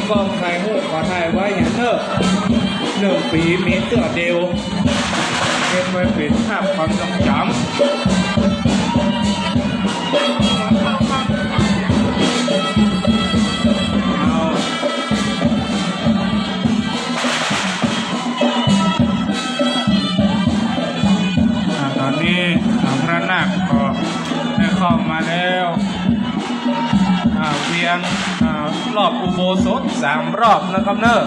กองถ่ายหูขอถ่ายไว้อย่างเนอะ1 ปีมีเตือเดียวเก็บไว้เป็นภาพความทรงจำตอนนี้พระนาคก็ได้เข้ามาแล้วเวียนรอบอุโบสถ3 รอบนะครับเนอะ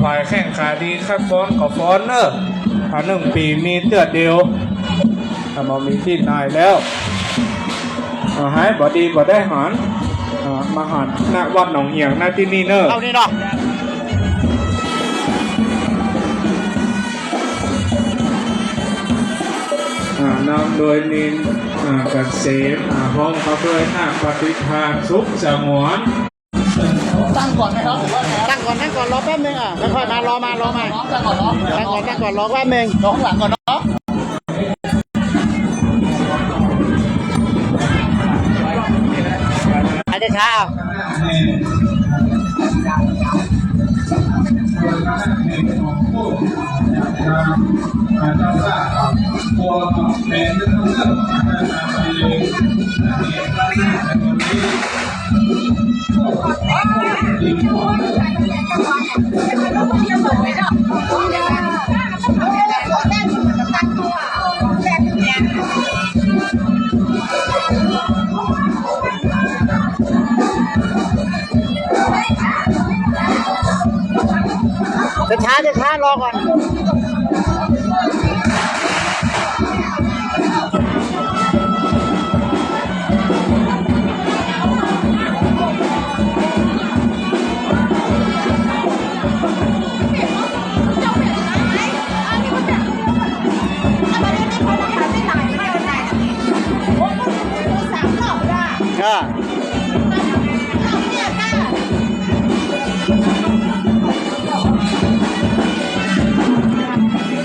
ภายแข่งขาดีขั้นฟ้อนกับฟ้อนเนอะ1 ปีมีเตือเดียวมามีที่นายแล้วหายบ่ดีบ่ได้หอนมาหอนณวัดหนองเหียงณที่นี่เนอะเอานี่เนาะนำโดยนินเกษมพร้อมเขาด้วยหน้าปฏิภาณสุขสงวนตั้งก่อนไหมครับตั้งก่อนรอแป๊บนึงแล้วค่อยมารอมาตั้งก่อนรอแป๊บนึงรอข้างหลังก่อนเนาะอาจจะช้าจะช้ารอก่อน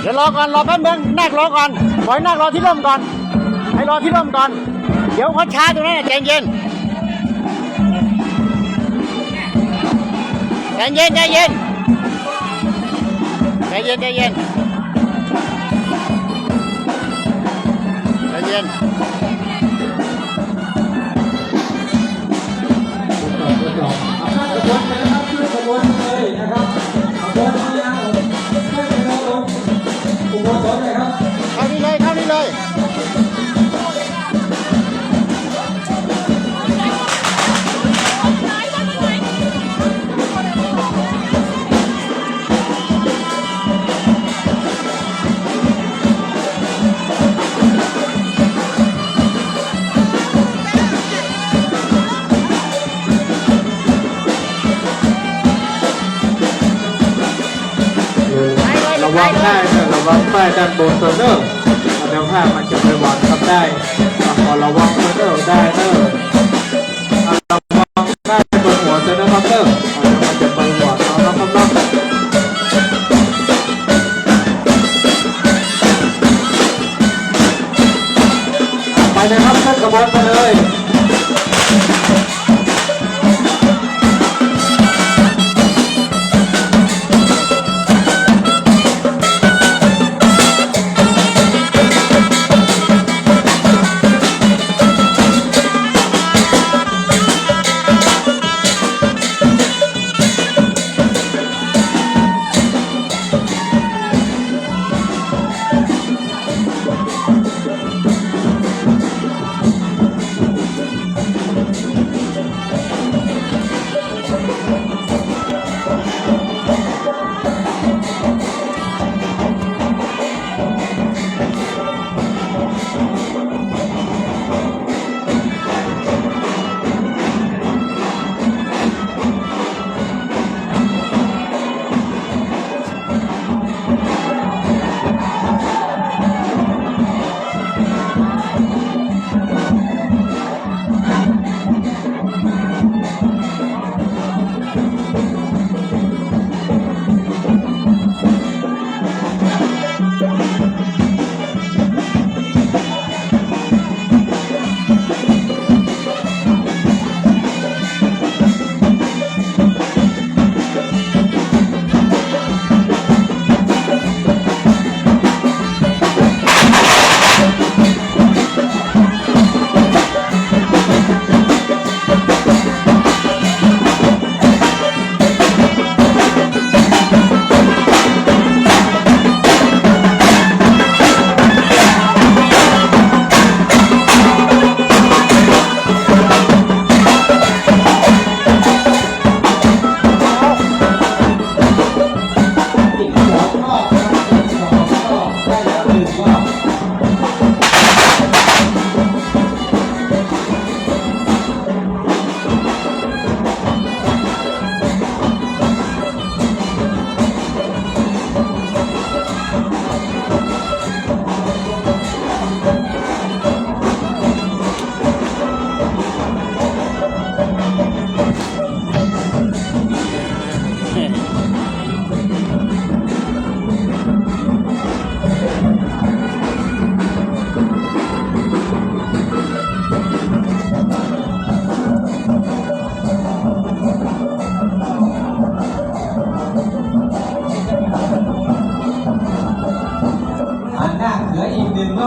เดี๋ยวรอก่อนรอแป๊บนึงนักรอก่อนปล่อยนักรอที่ร่มก่อนให้รอที่ร่มก่อนเดี๋ยวเขาช้าตรงนั้นใจเย็นใจเย็นใจเย็นใจเย็นใจเย็นใจเย็นขบวนเลยนะครับขบวนยาวไม่เป็นไรครับอุโบสถเลยครับเข้านี่เลยระวังได้ระวังป้ายด้านบนเนอะแนวผ้ามันจะไปวางทับได้ขอระวังเนอะได้เนอะระวังได้บนหัวเนอะครับเนอะมันจะไปวางเอาแล้วครับไปนะครับท่านกระบวนไปเลย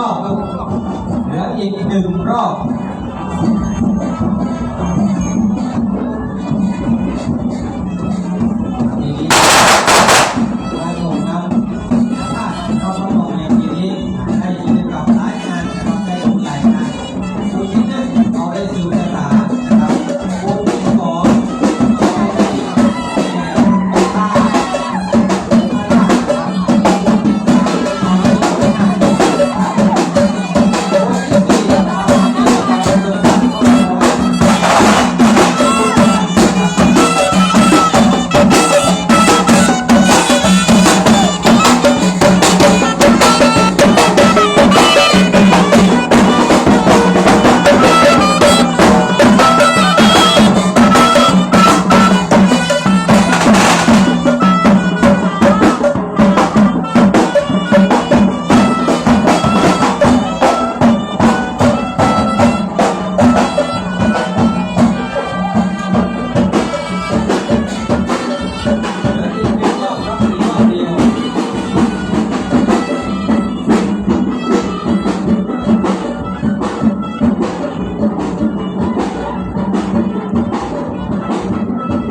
รอบครับเหลืออีก1 รอบ